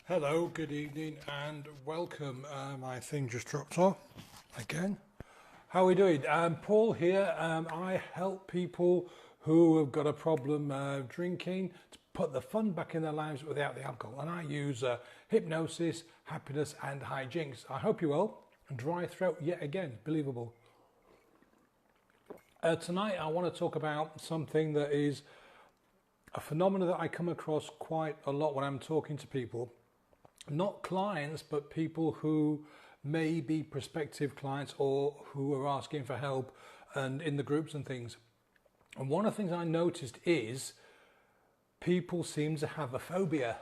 Hello, good evening and welcome. My thing just dropped off again. How are we doing? Paul here. I help people who have got a problem drinking to put the fun back in their lives without the alcohol. And I use hypnosis, happiness and hijinks. I hope you're well. Dry throat yet again, believable. Tonight I want to talk about something that is a phenomenon that I come across quite a lot when I'm talking to people. Not clients, but people who may be prospective clients or who are asking for help and in the groups and things. And one of the things I noticed is people seem to have a phobia.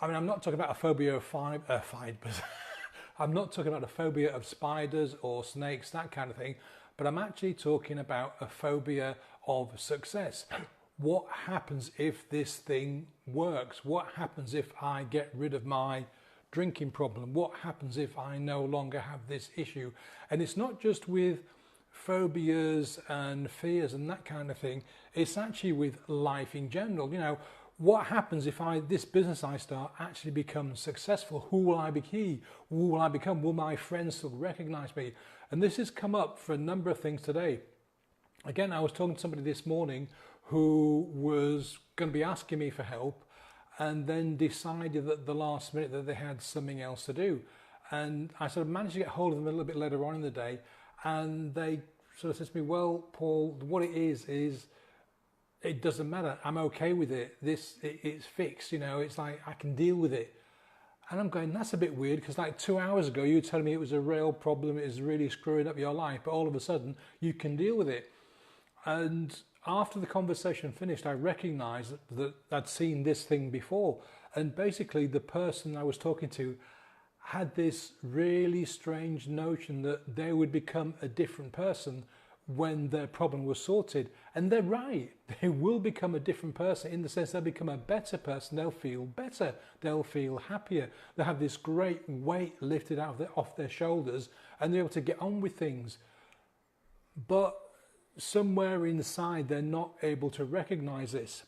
I mean, I'm not talking about a phobia of fibers. I'm not talking about a phobia of spiders or snakes, that kind of thing, but I'm actually talking about a phobia of success. What happens if this thing works? What happens if I get rid of my drinking problem? What happens if I no longer have this issue? And it's not just with phobias and fears and that kind of thing. It's actually with life in general. You know, what happens if this business I start actually becomes successful? Who will I be? Who will I become? Will my friends still recognize me? And this has come up for a number of things today. Again, I was talking to somebody this morning who was going to be asking me for help and then decided at the last minute that they had something else to do. And I sort of managed to get hold of them a little bit later on in the day, and they sort of said to me, well, Paul, what it is it doesn't matter. I'm okay with it. It's fixed, you know, it's like I can deal with it. And I'm going, that's a bit weird, because like 2 hours ago you were telling me it was a real problem, it was really screwing up your life, but all of a sudden you can deal with it. And after the conversation finished, I recognised that I'd seen this thing before. And basically the person I was talking to had this really strange notion that they would become a different person when their problem was sorted. And they're right. They will become a different person in the sense they'll become a better person. They'll feel better. They'll feel happier. They'll have this great weight lifted off their shoulders and they're able to get on with things. But somewhere inside they're not able to recognize this,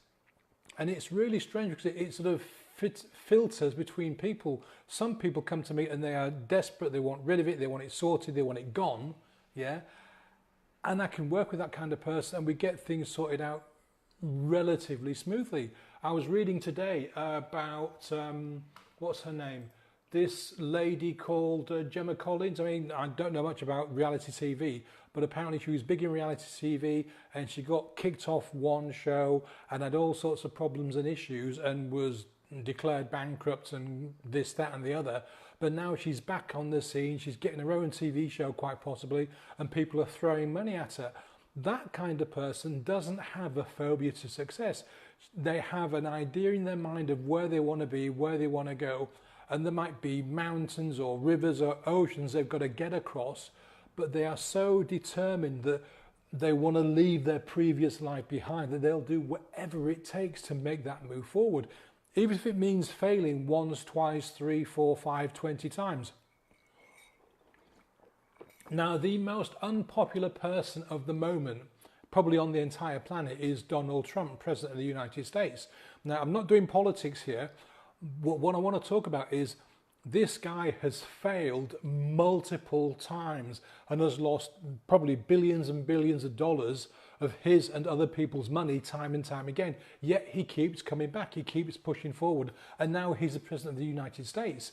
and it's really strange because it sort of filters between people. Some people come to me and they are desperate, they want rid of it, they want it sorted, they want it gone, yeah, and I can work with that kind of person and we get things sorted out relatively smoothly. I was reading today about what's her name, this lady called Gemma Collins. I mean, I don't know much about reality TV, but apparently she was big in reality TV and she got kicked off one show and had all sorts of problems and issues and was declared bankrupt and this, that and the other. But now she's back on the scene, she's getting her own TV show quite possibly, and people are throwing money at her. That kind of person doesn't have a phobia to success. They have an idea in their mind of where they want to be, where they want to go, and there might be mountains or rivers or oceans they've got to get across, but they are so determined that they want to leave their previous life behind that they'll do whatever it takes to make that move forward, even if it means failing once, twice, 3, 4, 5, 20 times. Now, the most unpopular person of the moment, probably on the entire planet, is Donald Trump, President of the United States. Now, I'm not doing politics here. What I want to talk about is this guy has failed multiple times and has lost probably billions and billions of dollars of his and other people's money time and time again. Yet he keeps coming back, he keeps pushing forward, and now he's the President of the United States.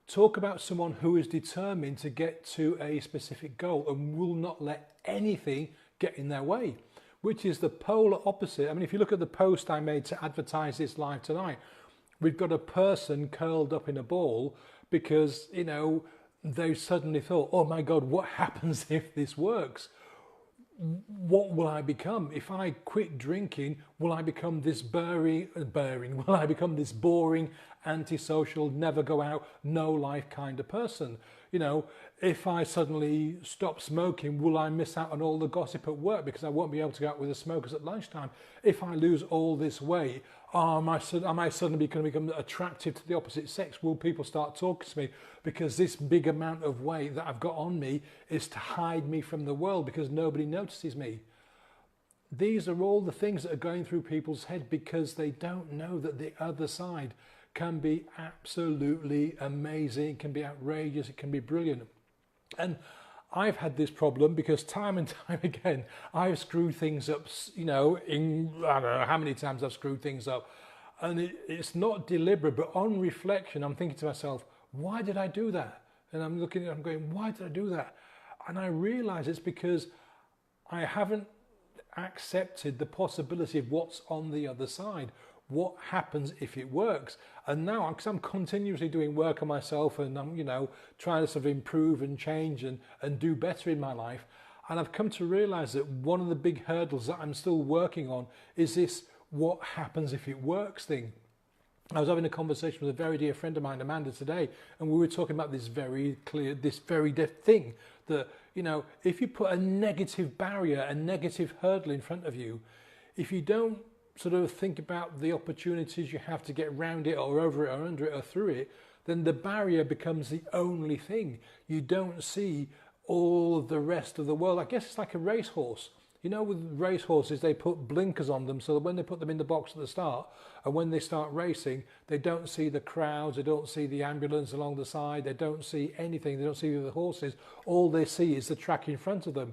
Talk about someone who is determined to get to a specific goal and will not let anything get in their way, which is the polar opposite. I mean, if you look at the post I made to advertise this live tonight, we've got a person curled up in a ball because, you know, they suddenly thought, oh my God, what happens if this works? What will I become? If I quit drinking, will I become this will I become this boring, antisocial, never go out, no life kind of person? You know, if I suddenly stop smoking, will I miss out on all the gossip at work because I won't be able to go out with the smokers at lunchtime? If I lose all this weight, am I suddenly going to become attractive to the opposite sex? Will people start talking to me because this big amount of weight that I've got on me is to hide me from the world because nobody notices me? These are all the things that are going through people's head because they don't know that the other side can be absolutely amazing, it can be outrageous, it can be brilliant. And I've had this problem because time and time again, I've screwed things up, you know, I don't know how many times I've screwed things up. And it's not deliberate, but on reflection, I'm thinking to myself, why did I do that? And I'm looking at it, I'm going, why did I do that? And I realize it's because I haven't accepted the possibility of what's on the other side. What happens if it works? And now, because I'm continuously doing work on myself and I'm, you know, trying to sort of improve and change and do better in my life. And I've come to realize that one of the big hurdles that I'm still working on is this what happens if it works thing. I was having a conversation with a very dear friend of mine, Amanda, today, and we were talking about this very thing that, you know, if you put a negative barrier, a negative hurdle in front of you, if you don't sort of think about the opportunities you have to get around it or over it or under it or through it, then the barrier becomes the only thing. You don't see all the rest of the world. I guess it's like a racehorse. You know, with racehorses, they put blinkers on them so that when they put them in the box at the start and when they start racing, they don't see the crowds, they don't see the ambulance along the side, they don't see anything, they don't see the horses. All they see is the track in front of them.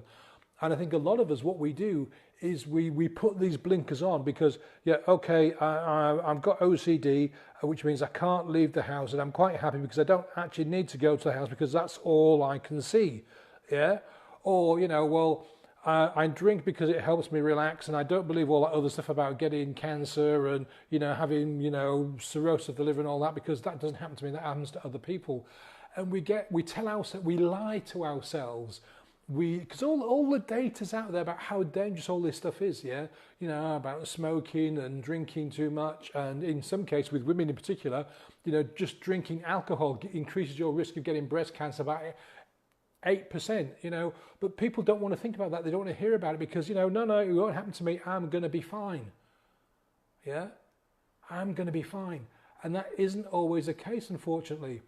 And I think a lot of us, what we do is we put these blinkers on because, yeah, okay, I've got OCD, which means I can't leave the house, and I'm quite happy because I don't actually need to go to the house because that's all I can see, yeah? Or, you know, well, I drink because it helps me relax, and I don't believe all that other stuff about getting cancer and, you know, having, you know, cirrhosis of the liver and all that, because that doesn't happen to me, that happens to other people. And we tell ourselves, we lie to ourselves. Because all the data's out there about how dangerous all this stuff is, yeah? You know, about smoking and drinking too much, and in some cases, with women in particular, you know, just drinking alcohol increases your risk of getting breast cancer by 8%, you know, but people don't want to think about that. They don't want to hear about it because, you know, no, it won't happen to me. I'm going to be fine. Yeah? I'm going to be fine. And that isn't always the case, unfortunately.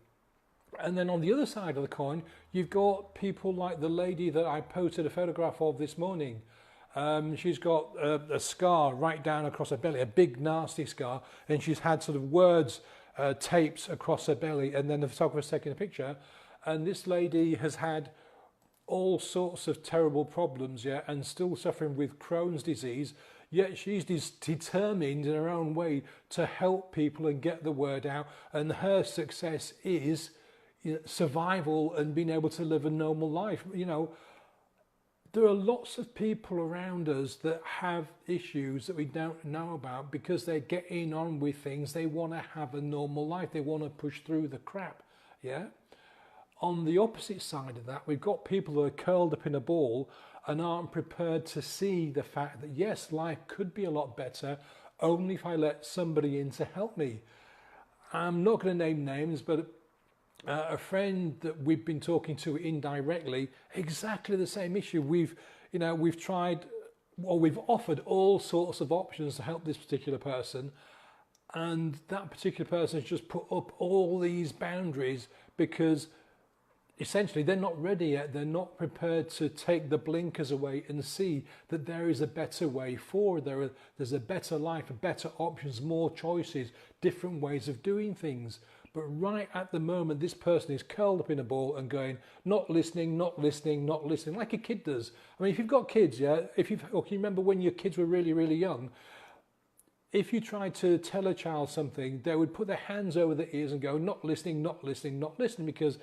And then on the other side of the coin, you've got people like the lady that I posted a photograph of this morning. She's got a scar right down across her belly, a big nasty scar, and she's had sort of words tapes across her belly, and then the photographer's taking a picture. And this lady has had all sorts of terrible problems, yeah, and still suffering with Crohn's disease, yet she's determined in her own way to help people and get the word out, and her success is, you know, survival and being able to live a normal life. You know, there are lots of people around us that have issues that we don't know about because they're getting on with things. They want to have a normal life. They want to push through the crap, yeah? On the opposite side of that, we've got people that are curled up in a ball and aren't prepared to see the fact that, yes, life could be a lot better only if I let somebody in to help me. I'm not going to name names, but a friend that we've been talking to indirectly, exactly the same issue. We've tried, or we've offered all sorts of options to help this particular person, and that particular person has just put up all these boundaries because essentially they're not ready yet. They're not prepared to take the blinkers away and see that there is a better way forward. There's a better life, better options, more choices, different ways of doing things. But right at the moment, this person is curled up in a ball and going, not listening, not listening, not listening, like a kid does. I mean, if you've got kids, yeah, or can you remember when your kids were really, really young? If you tried to tell a child something, they would put their hands over their ears and go, not listening, not listening, not listening, because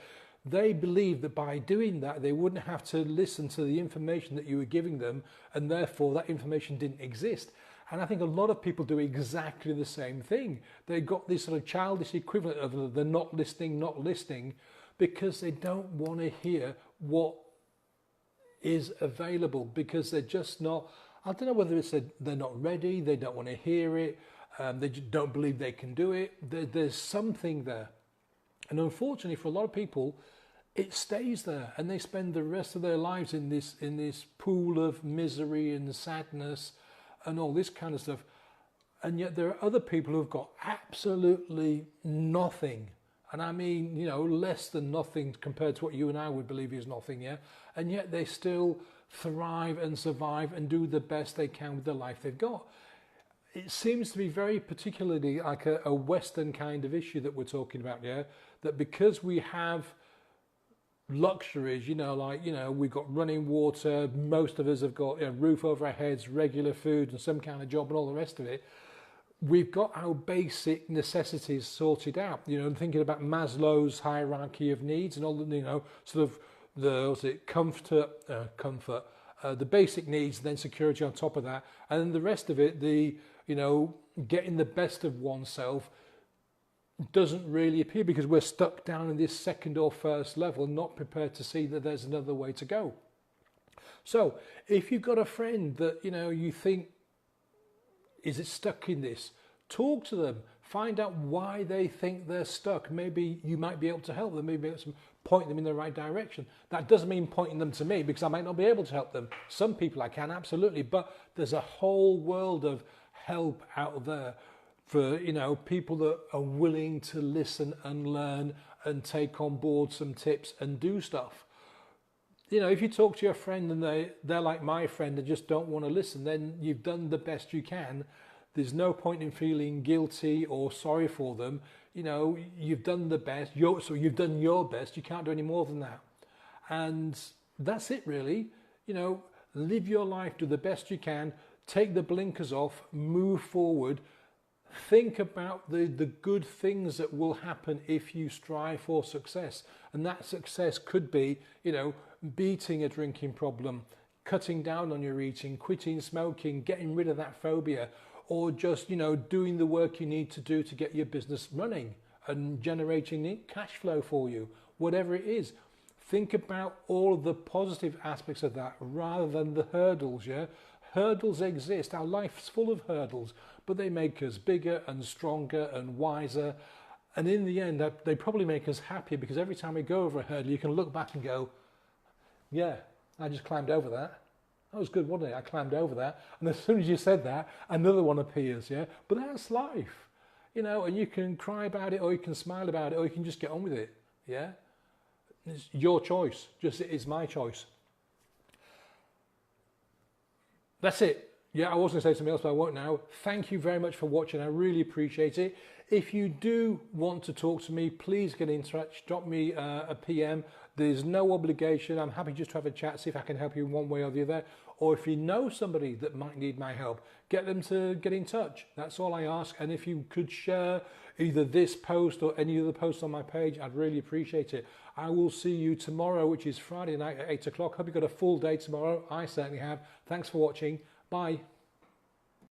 they believed that by doing that, they wouldn't have to listen to the information that you were giving them, and therefore that information didn't exist. And I think a lot of people do exactly the same thing. They've got this sort of childish equivalent of the not listening, because they don't want to hear what is available, because they're just not, I don't know whether it's they're not ready, they don't want to hear it, they just don't believe they can do it. There's something there. And unfortunately for a lot of people, it stays there, and they spend the rest of their lives in this pool of misery and sadness and all this kind of stuff. And yet there are other people who've got absolutely nothing. And I mean, you know, less than nothing compared to what you and I would believe is nothing, yeah? And yet they still thrive and survive and do the best they can with the life they've got. it seems to be very particularly like a Western kind of issue that we're talking about, yeah? That because we have luxuries, we've got running water, most of us have got a roof over our heads, regular food and some kind of job and all the rest of it, we've got our basic necessities sorted out, and thinking about Maslow's hierarchy of needs and all the, sort of the comfort, the basic needs, then security on top of that, and then the rest of it, getting the best of oneself doesn't really appear because we're stuck down in this second or first level, not prepared to see that there's another way to go. So if you've got a friend that, you think is it stuck in this, talk to them, find out why they think they're stuck. Maybe you might be able to help them, maybe point them in the right direction. That doesn't mean pointing them to me because I might not be able to help them. Some people I can, absolutely, but there's a whole world of help out there for people that are willing to listen and learn and take on board some tips and do stuff. If you talk to your friend and they're like my friend and just don't want to listen, then you've done the best you can. There's no point in feeling guilty or sorry for them. You've done the best. So you've done your best. You can't do any more than that. And that's it, really. Live your life, do the best you can, take the blinkers off, move forward. Think about the good things that will happen if you strive for success. And that success could be, beating a drinking problem, cutting down on your eating, quitting smoking, getting rid of that phobia, or just, doing the work you need to do to get your business running and generating cash flow for you, whatever it is. Think about all of the positive aspects of that rather than the hurdles, yeah? Hurdles exist. Our life's full of hurdles, but they make us bigger and stronger and wiser. And in the end, they probably make us happier because every time we go over a hurdle, you can look back and go, yeah, I just climbed over that. That was good, wasn't it? I climbed over that. And as soon as you said that, another one appears, yeah? But that's life, and you can cry about it or you can smile about it or you can just get on with it, yeah? It's your choice, just it is my choice. That's it. Yeah, I was going to say something else, but I won't now. Thank you very much for watching. I really appreciate it. If you do want to talk to me, please get in touch. Drop me a PM. There's no obligation. I'm happy just to have a chat, see if I can help you in one way or the other. Or if you know somebody that might need my help, get them to get in touch. That's all I ask. And if you could share either this post or any other post on my page, I'd really appreciate it. I will see you tomorrow, which is Friday night at 8 o'clock. Hope you've got a full day tomorrow. I certainly have. Thanks for watching. Bye.